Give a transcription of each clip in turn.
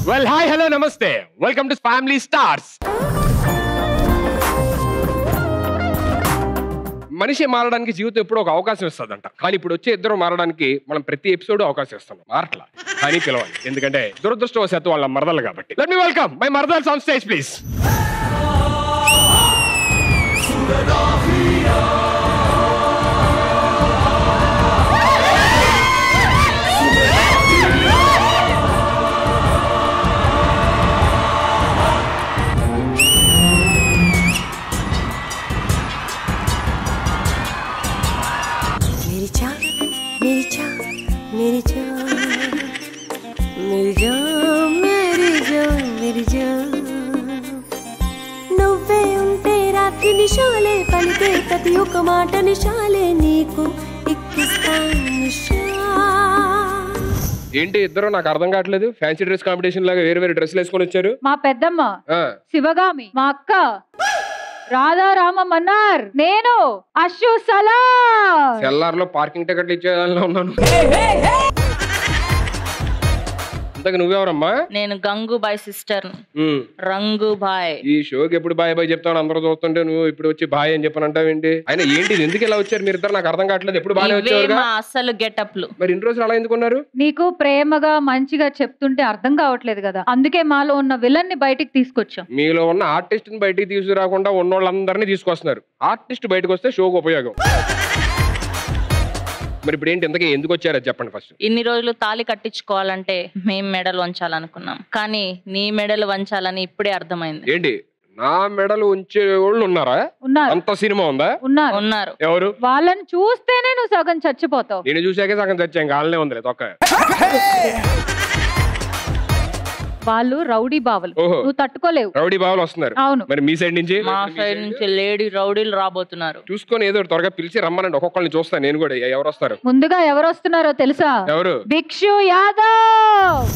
Well hi hello నమస్తే welcome to family stars. మనిషి మారడానికి జీవితం ఎప్పుడో ఒక అవకాశం ఇస్తుందంట. కానీ ఇప్పుడు వచ్చే ఇద్దరు మారడానికి మనం ప్రతి ఎపిసోడ్ అవకాశం ఇస్తున్నాం. మారట్లా కానీ పిలవాలి, ఎందుకంటే దురదృష్టవశాత్తు వాళ్ళ మరదలు కాబట్టి. లెట్ మీ వెల్కమ్ మై మరదల్స్ ఆన్ స్టేజ్ ప్లీజ్. నువ్వే ఉంటే రాత్రి నిశాలే పలికే ప్రతి ఒక్క మాట నిశాలే నీకు ఏంటి ఇద్దరు నాకు అర్థం కావట్లేదు. ఫ్యాన్సీ డ్రెస్ కాంపిటీషన్ లాగా వేరే వేరే డ్రెస్లు వేసుకొని వచ్చారు. మా పెద్దమ్మ శివగామి, మా అక్క రాధారామ మన్నార్, నేను అశు సలా సెల్లార్ లో పార్కింగ్ టికెట్లు ఇచ్చేదానిలో ఉన్నాను. అంతకు నువ్వెవరమ్మా? నేను గంగూబాయ్ సిస్టర్ రంగుబాయ్. ఈ షోకి ఎప్పుడు బాయ్ బాయ్ చెప్తాను అందరూ చూస్తుంటే నువ్వు ఇప్పుడు వచ్చి బాయ్ అని చెప్పనంటావు ఏంటి? ఆయన ఏంటి ఎందుకు ఇలా వచ్చారు మీరు ఇద్దరు? నాకు అర్థం కావట్లేదు. ఎప్పుడు బాగా వచ్చారు అసలు గెటప్లు. మరి ఇన్ని రోజులు అలా ఎందుకున్నారు? నీకు ప్రేమగా మంచిగా చెప్తుంటే అర్థం కావట్లేదు కదా, అందుకే మాలో ఉన్న విలన్ ని బయటికి తీసుకొచ్చాం. మీలో ఉన్న ఆర్టిస్ట్ ని బయటికి తీసుకురాకుండా ఉన్నోళ్ళందరినీ తీసుకొస్తున్నారు. ఆర్టిస్ట్ బయటకు వస్తే షోకి ఉపయోగం. మరి ఇప్పుడు ఏంటి ఇంతకీ ఎందుకు వచ్చారో చెప్పండి ఫస్ట్. ఇన్ని రోజులు తాళి కట్టించుకోవాలంటే మేం మెడలు వంచాలనుకున్నాం, కానీ నీ మెడలు వంచాలని ఇప్పుడే అర్థమైంది. ఏంటి నా మెడలు ఉంచే వాళ్ళు ఉన్నారా? ఉన్నారు. అంత సినిమా ఉందా? ఉన్నారు. ఎవరు? వాళ్ళని చూస్తేనే నువ్వు సగం చచ్చిపోతావు. నేను చూసాకే సగం చచ్చాను. కాలనే ఉందిలే తొక్క. వాళ్ళు రౌడీ బావలు, నువ్వు తట్టుకోలేవు. రౌడీ బావలు వస్తున్నారు. అవును. మరి మీ సైడ్ నుంచి? మా సైడ్ నుంచి లేడీ రౌడీలు రాబోతున్నారు. చూసుకొని ఏదో త్వరగా పిలిచి రమ్మనండి. ఒక్కొక్కరిని చూస్తాను నేను కూడా. ఎవరు వస్తారు? ముందుగా ఎవరు వస్తున్నారో తెలుసా? ఎవరు? భిక్షు Yadav.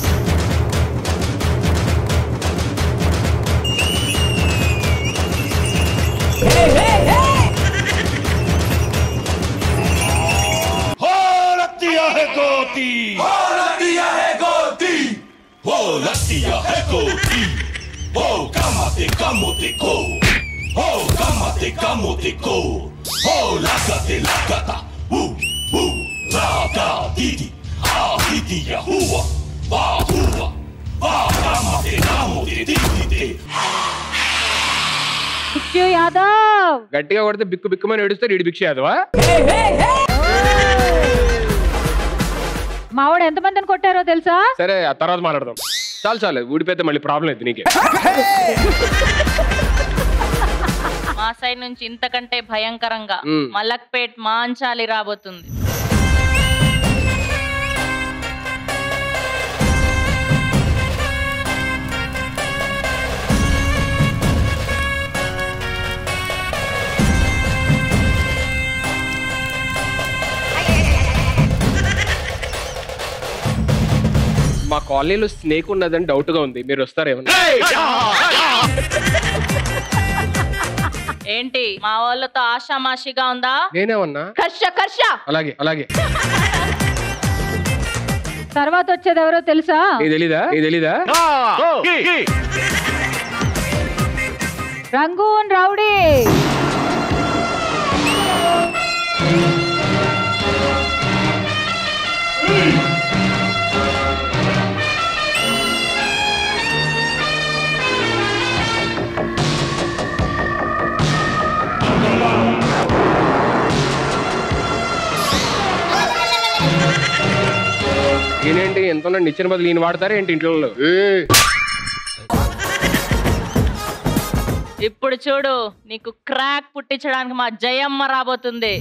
Oh, Latia Hekoti. Oh, Kamate Kamote Ko. Oh, Kamate Kamote Ko. Oh, Lakate Lakata. Raka Didi. Ah, Didi Yahua. Bahua. Ah, Kamate Kamote Didi. భిక్షు యాదవ్. గట్టిగా కొడితే బిక్కు బిక్కుమని ఏడుస్తారు. ఈడు భిక్షు యాదవా? మావాడు ఎంతమందిని కొట్టారో తెలుసా? సరే ఆ తర్వాత మాట్లాడదాం. చాలు చాలు ఊడిపోతే మళ్ళీ ప్రాబ్లం అయితే నీకే. మా సైడ్ నుంచి ఇంతకంటే భయంకరంగా మలక్పేట్ మాంచాలి రాబోతుంది. మా కాలనీలో స్నేక్ ఉన్నదని డౌట్ గా ఉంది. మీరు వస్తారేమన్నా? ఏంటి మా వాళ్ళతో ఆషామాషిగా ఉందా? నేనేమన్నా? కర్ష. అలాగే అలాగే. తర్వాత వచ్చేది ఎవరో తెలుసా? తెలీదా? రంగూన్ రౌడీ. ఏంటి ఎంత నిచ్చిన బదులు ఈయన వాడతారా ఏంటి ఇంట్లో? ఇప్పుడు చూడు, నీకు క్రాక్ పుట్టించడానికి మా జయమ్మ రాబోతుంది.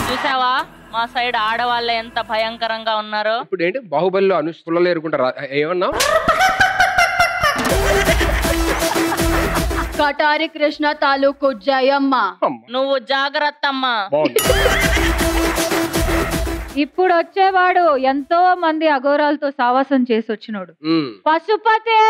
చూసావా మా సైడ్ ఆడవాళ్ళ ఎంత భయంకరంగా ఉన్నారో? ఇప్పుడు ఏంటి బాహుబలిలో అనుష్పుల్లలో ఎరుకుంటారా? ఏమన్నా? కటారి కృష్ణ తాలూకు జయమ్మ. నువ్వు జాగ్రత్త అమ్మా. ఇప్పుడు వచ్చేవాడు ఎంతో మంది అఘోరాలతో సావాసం చేసి వచ్చినోడు, పశుపతి.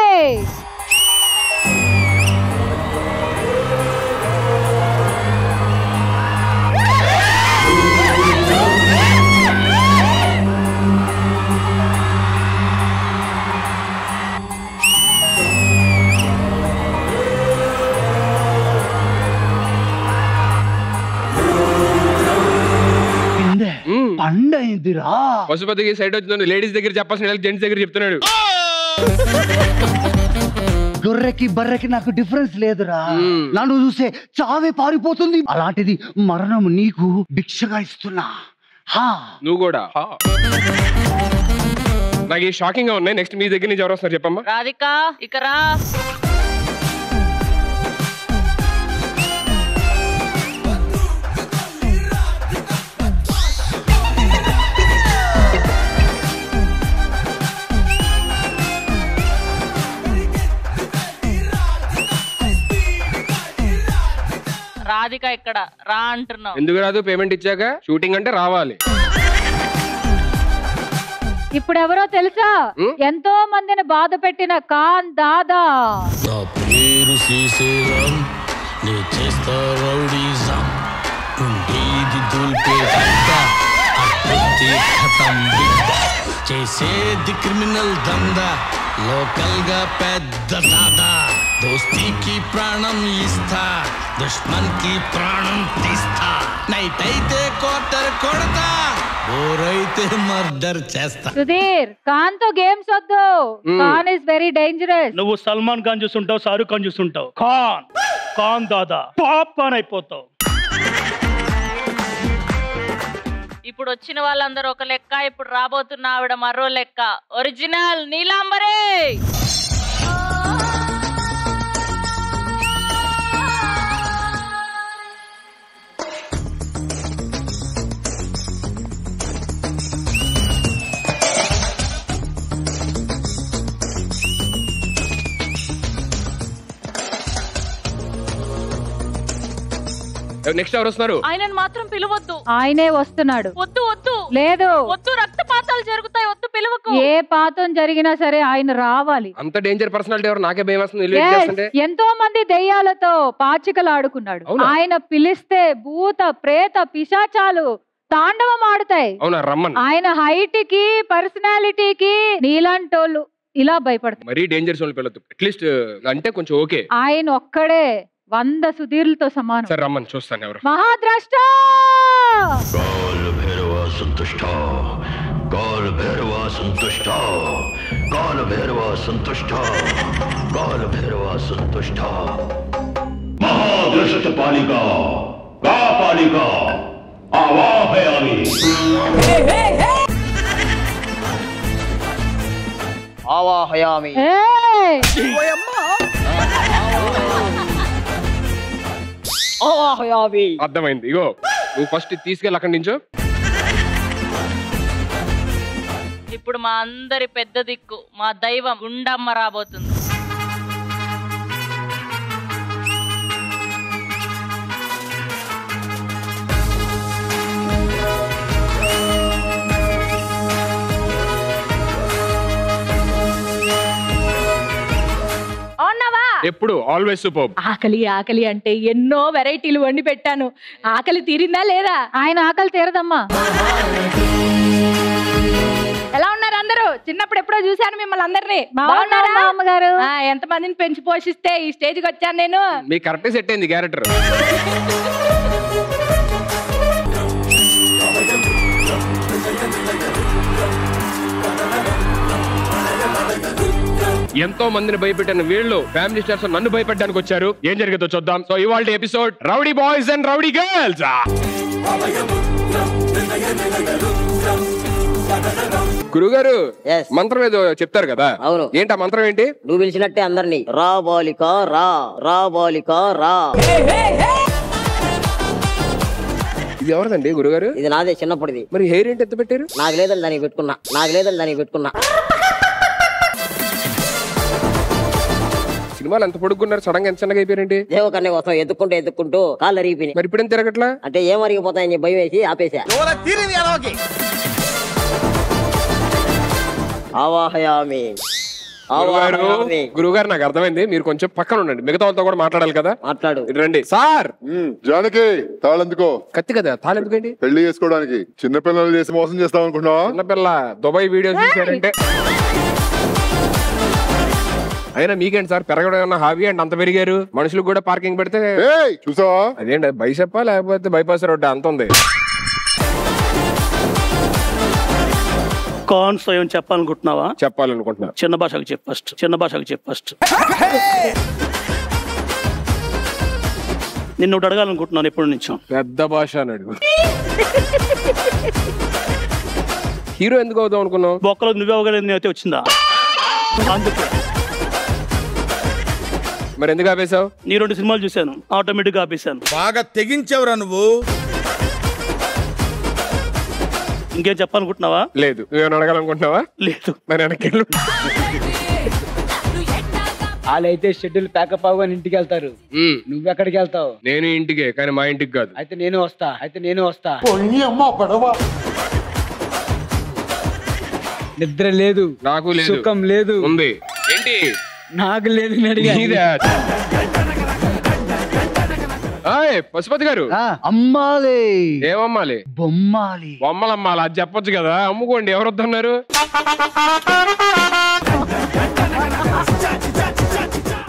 ఉందిరా. పశుపతికి సైట్ వచ్చింది, లేడీస్ దగ్గర చెప్పాల్సిన జెంట్స్ దగ్గర చెప్తున్నాడు. గొర్రెకి బర్రెకి నాకు డిఫరెన్స్ లేదురా. నన్ను చూసే చావే పారిపోతుంది, అలాంటిది మరణం నీకు భిక్షగా ఇస్తున్నా. నువ్వు కూడా నాకు ఈ షాకింగ్ గా ఉన్నాయి. నెక్స్ట్ మీ దగ్గర నుంచి ఎవరు వస్తున్నారు చెప్పమ్మా. రాధిక ఇక రా. రాధిక ఇక్కడ రా అంటున్నావు. ఎందుకు రాదు? పేమెంట్ ఇచ్చాక. షూటింగ్ అంటే రావాలి. ఇప్పుడు ఎవరో తెలుసా? ఎంతో మందిని బాధ పెట్టిన ఖాన్ దాదా. నా పేరు శ్రీశైలం, నే చేస్తా రౌడీజం, ఉండేది దూల్పేట, అప్పటి ఖతం బిడ్డ, చేసేది క్రిమినల్ దందా, లోకల్ గా పెద్ద దాదా, దోస్తీకి ప్రాణం ఇస్తా, దుష్మన్ కి ప్రాణం తీస్తా, నైట్ అయితే క్వార్టర్ కొడతా, బోరైతే మర్డర్ చేస్తా. సుధీర్, ఖాన్ తో గేమ్స్ వద్దు. Khan is very dangerous. నువ్వు సల్మాన్ ఖాన్ చూస్తుంటావు, షారూక్ ఖాన్ చూస్తుంటావు. ఖాన్ దాదా పాప్కార్న్ అయిపోతావు. ఇప్పుడు వచ్చిన వాళ్ళందరూ ఒక లెక్క, ఇప్పుడు రాబోతున్న ఆవిడ మరో లెక్క. ఒరిజినల్ నీలాంబరే. నెక్స్ట్ ఎవరు వస్తున్నారు? ఆయనను మాత్రం పిలవద్దు. ఆయనే వస్తున్నాడు. వద్దు వద్దు లేదు వద్దు, రక్తపాతాలు జరుగుతాయి, వద్దు పిలవకు. ఏ పాతం జరిగినా సరే ఆయన రావాలి. అంత డేంజర్ పర్సనాలిటీ ఎవరు? నాకే భయం వస్తుంది. ఎంతో మంది దెయ్యాలతో పాచికలు ఆడుకున్నాడు. ఆయన పిలిస్తే భూత ప్రేత పిశాచాలు తాండవం ఆడుతాయి. అవునా? రమ్మన్. ఆయన హైట్ కి పర్సనాలిటీకి నీలాంటోళ్ళు ఇలా భయపడతారు. మరీ డేంజర్ జోన్ పిల్లలు అట్లీస్ట్ అంటే కొంచెం ఓకే. ఆయన ఒక్కడే 100 సుధీర్లతో సమానం. సరే రమ్మని చూస్తాను ఎవరు. మహాద్రష్ట. కాల భైరవ సంతుష్ట, కాల భైరవ సంతుష్ట, కాల భైరవ సంతుష్ట, కాల భైరవ సంతుష్ట. మహాదృష్ట పాలిక, కా పాలిక, ఆవాహయామి. ఆవాహయామి. అర్థమైంది. ఇగో నువ్వు ఫస్ట్ తీసుకెళ్ళి అక్కడి నుంచో. ఇప్పుడు మా అందరి పెద్ద దిక్కు, మా దైవం గుండమ్మ రాబోతుంది. ఎప్పుడు ఆల్వేస్ సూపర్. ఆకలి ఆకలి అంటే ఎన్నో వెరైటీలు వండి పెట్టాను. ఆకలి తీరిందా లేదా? ఆయన ఆకలి తీరదమ్మా. ఎలా ఉన్నారు అందరూ? చిన్నప్పుడు ఎప్పుడో చూశాను మిమ్మల్ని అందరినీ. బాగున్నారా అమ్మగారు? ఎంత మందిని పెంచి పోషిస్తే ఈ స్టేజ్ కి వచ్చాను నేను. మీ కరెక్ట్ సెట్ అయింది క్యారెక్టర్. ఎంతో మందిని భయపెట్టిన వీళ్ళు ఫ్యామిలీ స్టార్స్ నన్ను భయపెట్టడానికి వచ్చారు. ఏం జరిగిందో చూద్దాం. సో ఇవాళ episode rowdy boys and rowdy girls. గురుగారు మంత్రం ఏదో చెప్తారు కదా? అవును. ఏంటి ఆ మంత్రం ఏంటి? నువ్వు పిలిచినట్టే అందరినీ రా బాలిక రా, రా బాలిక రా. ఇది ఎవరిదండి గురుగారు? ఇది నాదే, చిన్నప్పటిది. మరి హెయిర్ ఏంటి ఎత్త పెట్టారు? నాకు లేదని దానికి పెట్టుకున్నా, నాకు లేదని దానికి పెట్టుకున్నా. సినిమాలు ఎంత పొడుగున్నారు, సడన్ గా ఎంత చిన్నగా అయిపోయారండి? దేవకన్య కోసం ఎత్తుకుంటూ ఎత్తుకుంటూ కాళ్ళు అరిగిపోయినాయి. మరి ఇప్పుడు తిరగట్లా అంటే ఏం అరిగిపోతాయని భయం వేసి ఆపేసా. ఆవాహయామి. గురుగారు నాకు అర్థమైంది, మీరు కొంచెం పక్కన ఉండండి, మిగతా వాళ్ళతో కూడా మాట్లాడాలి కదా. మాట్లాడు. రండి సార్. జానకి తాళెందుకో? కత్తి కదా, తాళెందుకండి? పెళ్లి చేసుకోవడానికి. చిన్నపిల్లలు చేసి మోసం చేస్తాం అనుకున్నావా? చిన్నపిల్ల దుబాయ్ వీడియోస్ చూసారంటే. అయినా మీకేంటి సార్ పెరగడం హాబీ అంటే అంత పెరిగారు? మనుషులకు కూడా పార్కింగ్ పెడితే చూసావా? అదేంటి బైసెప్పా లేకపోతే బైపాస్ రోడ్ అంత ఉంది. కాన్ స్వయం చెప్పాలనుకుంటున్నావా? చెప్పాలనుకుంటున్నా. చిన్న భాషకు చెప్పు ఫస్ట్. చిన్న భాషకు చెప్పు ఫస్ట్. నిన్ను ఒకటి అడగాలనుకుంటున్నాను ఎప్పటి నుంచో. పెద్ద భాష అని అడుగు. హీరో ఎందుకు అవుదాం అనుకున్నావు? బొక్కలో నువ్వే అవ్వగలేదు అయితే వచ్చిందా? అందుకే. మరి ఎందుకు ఆపేశావు? నీ 2 సినిమాలు చూశాను, ఆటోమేటిక్ గా ఆపేశాను. బాగా తెగించావురా నువ్వు. ఇంకేం చెప్పాలనుకుంటున్నావా? లేదు. నువ్వేమైనా అడగాలనుకుంటున్నావా? లేదు. మరి వెనకెళ్ళు. వాళ్ళైతే షెడ్యూల్ ప్యాకప్ అవ్వని ఇంటికి వెళ్తారు. నువ్వెక్కడికి వెళ్తావు? నేను ఇంటికే, కానీ మా ఇంటికి కాదు. అయితే నేను వస్తా. నిద్ర లేదు, నాకు లేదు, సుఖం లేదు. ఉంది. ఏంటి? నాకు లేదు. పశుపతి గారు, అమ్మాలి. ఏమమ్మాలి? బొమ్మాలి. బొమ్మలు అమ్మాలి. అది చెప్పొచ్చు కదా. అమ్ముకోండి. ఎవరు వద్దన్నారు?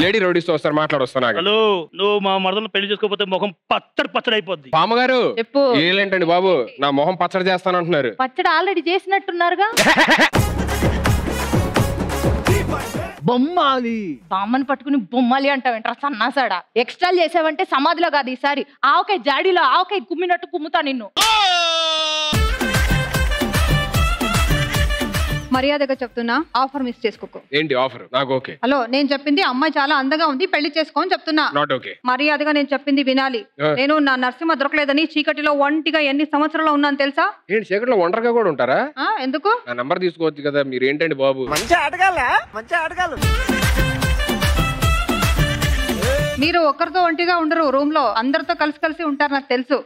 లేడీ రౌడీస్ తో వస్తారు, మాట్లాడొస్తాను. హలో, నువ్వు మా మరదలను పెళ్లి చేసుకోకపోతే ముఖం పచ్చడి అయిపోద్ది. పామగారు చెప్పు. ఏంటండి బాబు, నా మొహం పచ్చడి చేస్తానంటున్నారు. పచ్చడి ఆల్రెడీ చేసినట్టున్నారుగా. బొమ్మాలి. బామ్మని పట్టుకుని బొమ్మాలి అంటావేంట్రా సన్నాసాడా? ఎక్స్ట్రాలు చేసావంటే సమాధిలో కాదు, ఈసారి ఆవకాయ జాడీలో ఆవకాయ కుమ్మినట్టు కుమ్ముతా నిన్ను. మర్యాదగా చెప్తున్నా, ఆఫర్ మిస్ చేసుకోకు. ఏంటి ఆఫర్? నాకు ఓకే. హలో, నేను చెప్పింది అమ్మాయి చాలా అందంగా ఉంది, పెళ్లి చేసుకోని చెప్తున్నా. Not okay. మర్యాదగా నేను చెప్పింది వినాలి. నేను నా నరసింహ దొరకలేదని చీకటిలో ఒంటిగా ఎన్ని సంవత్సరాలు ఉన్నాను తెలుసా? ఏంటి చీకటిలో ఒంటరిగా కూడా ఉంటారా? ఎందుకు? నా నంబర్ తీసుకోవచ్చు కదా. మీరు ఏంటండి బాబు? మీరు ఒక్కరితో ఒంటిగా ఉండరు, రూమ్ లో అందరితో కలిసి ఉంటారు, నాకు తెలుసు.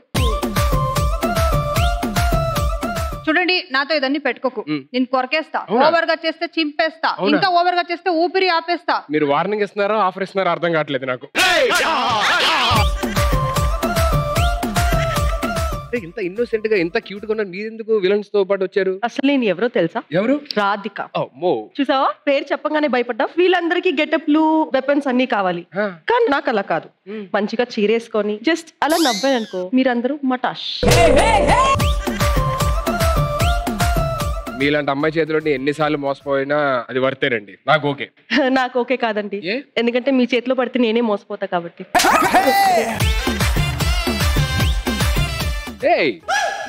చూడండి, నాతో ఇదన్నీ పెట్టుకోకు. నేను కొరకేస్తా. ఓవర్ గా చేస్తే చింపేస్తా, ఇంకా ఓవర్ గా చేస్తే ఊపిరి ఆపేస్తా. మీరు వార్నింగ్ ఇస్తున్నారా, ఆఫర్ ఇస్తున్నారా అర్థం కావట్లేదు నాకు. ఇంత ఇన్నోసెంట్ గా, ఇంత క్యూట్ గా ఉన్నారు, మీరెందుకు విలన్స్ తో పాటు వచ్చారు? అసలు నేను ఎవరో తెలుసా? ఎవరు? రాధిక. చూసావా, పేరు చెప్పగానే భయపడ్డా. వీళ్ళందరికీ గెటప్లు, వెపన్స్ అన్ని కావాలి, కానీ నాకు అలా కాదు. మంచిగా చీరేసుకొని జస్ట్ అలా నవ్వాను అనుకో, మీరందరూ మటాష్. మీలాంటి అమ్మాయి చేతిలో ఎన్నిసార్లు మోసపోయినా అది వర్తేనండి. నాకు ఓకే. నాకు ఓకే కాదండి, ఎందుకంటే మీ చేతిలో పడితే నేనే మోసపోతా కాబట్టి.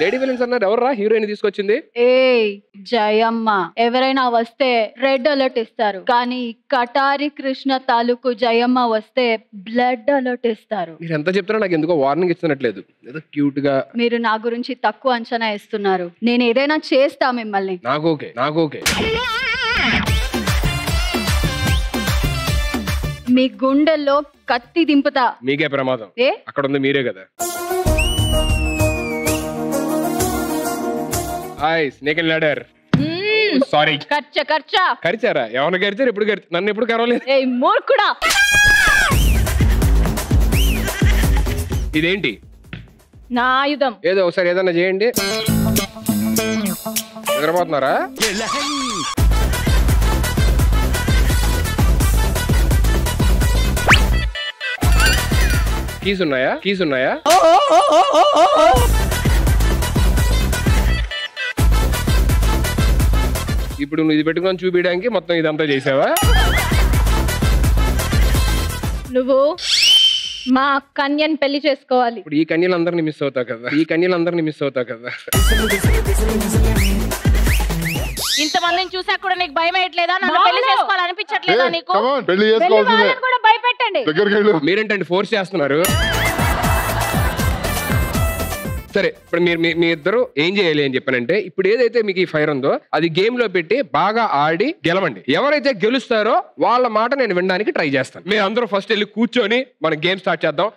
లేడీ విలన్స్ అన్నారు, ఎవర్రా హీరోయిన్ తీసుకొచ్చింది? జయమ్మ. ఎవరైనా వస్తే రెడ్ అలర్ట్ ఇస్తారు, కానీ కటారి కృష్ణ తాలూకు జయమ్మ వస్తే బ్లడ్ అలర్ట్ ఇస్తారు. మీరు ఎంత చెప్తున్నా నాకు ఎందుకో వార్నింగ్ ఇస్తున్నట్లేదు. ఏదో క్యూట్ గా. మీరు నా గురించి తక్కువ అంచనా ఇస్తున్నారు. నేను ఏదైనా చేస్తా మిమ్మల్ని. నాకు ఓకే. మీ గుండెల్లో కత్తి దింపుతా. మీకే ప్రమాదం. అక్కడ ఉంది మీరే కదా. Hi snake and ladder. Sorry. కరిచారా? ఎవరిని కరిచారు? ఎప్పుడు నన్ను ఎప్పుడు కరవలేదు. మూర్ఖుడా. ఇదేంటి? నా ఆయుధం. ఏదో ఒకసారి ఏదన్నా చేయండి. నిద్రపోతున్నారా? కీస్ ఉన్నాయా? ఇప్పుడు నువ్వు ఇది పెట్టుకొని చూపించడానికి మొత్తం ఇదంతా చేసావా? నువ్వు మా కన్యని పెళ్లి చేసుకోవాలి. ఇప్పుడు ఈ కన్యలందరినీ మిస్ అవుతావు కదా. ఇంతమందిని చూసా కూడా నీకు భయం వేయట్లేదా? నన్ను పెళ్లి చేసుకోవాలనిపించట్లేదా నీకు? కూడా భయపెట్టండి. మీరేంటండి ఫోర్స్ చేస్తున్నారు? సరే, ఇప్పుడు మీరు మీ ఇద్దరు ఏం చేయాలి అని చెప్పానంటే, ఇప్పుడు ఏదైతే మీకు ఈ ఫైర్ ఉందో అది గేమ్ లో పెట్టి బాగా ఆడి గెలవండి. ఎవరైతే గెలుస్తారో వాళ్ళ మాట నేను వినడానికి ట్రై చేస్తాను. మీరు అందరూ ఫస్ట్ వెళ్ళి కూర్చొని మనం గేమ్ స్టార్ట్ చేద్దాం.